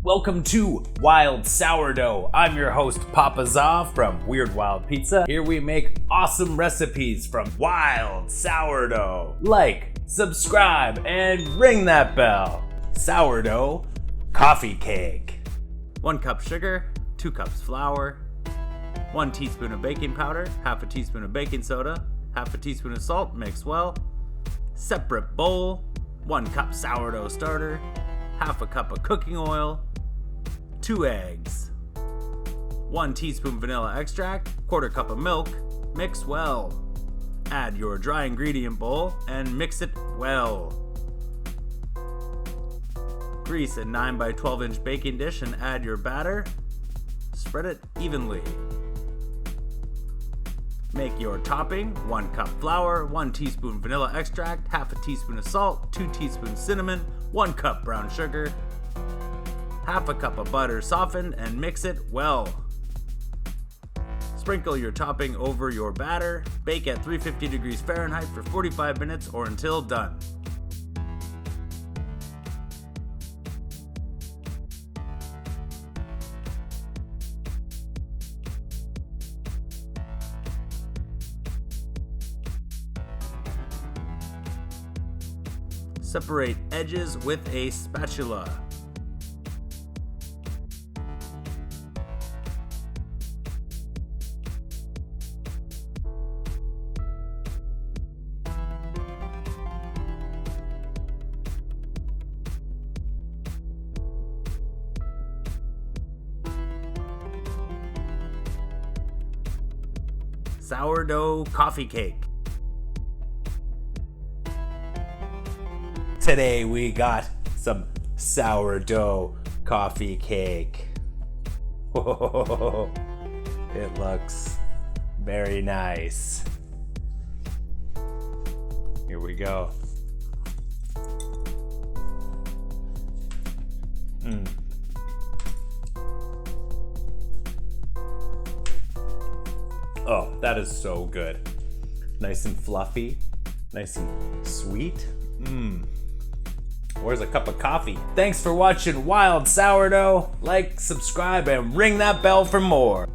Welcome to Wild Sourdough. I'm your host, Papa Za from Weird Wild Pizza. Here we make awesome recipes from wild sourdough. Like, subscribe, and ring that bell. Sourdough coffee cake. 1 cup sugar, 2 cups flour, 1 teaspoon of baking powder, half a teaspoon of baking soda, half a teaspoon of salt, mix well. Separate bowl, 1 cup sourdough starter, half a cup of cooking oil, 2 eggs, 1 teaspoon vanilla extract, 1/4 cup of milk, mix well. Add your dry ingredient bowl and mix it well. Grease a 9 by 12 inch baking dish and add your batter. Spread it evenly. Make your topping: 1 cup flour, 1 teaspoon vanilla extract, half a teaspoon of salt, 2 teaspoons cinnamon, 1 cup brown sugar, half a cup of butter softened, and mix it well. Sprinkle your topping over your batter. Bake at 350 degrees Fahrenheit for 45 minutes or until done. Separate edges with a spatula. Sourdough coffee cake. Today we got some sourdough coffee cake. It looks very nice. Here we go. Oh, that is so good. Nice and fluffy, nice and sweet. Where's a cup of coffee? Thanks for watching Wild Sourdough. Like, subscribe, and ring that bell for more.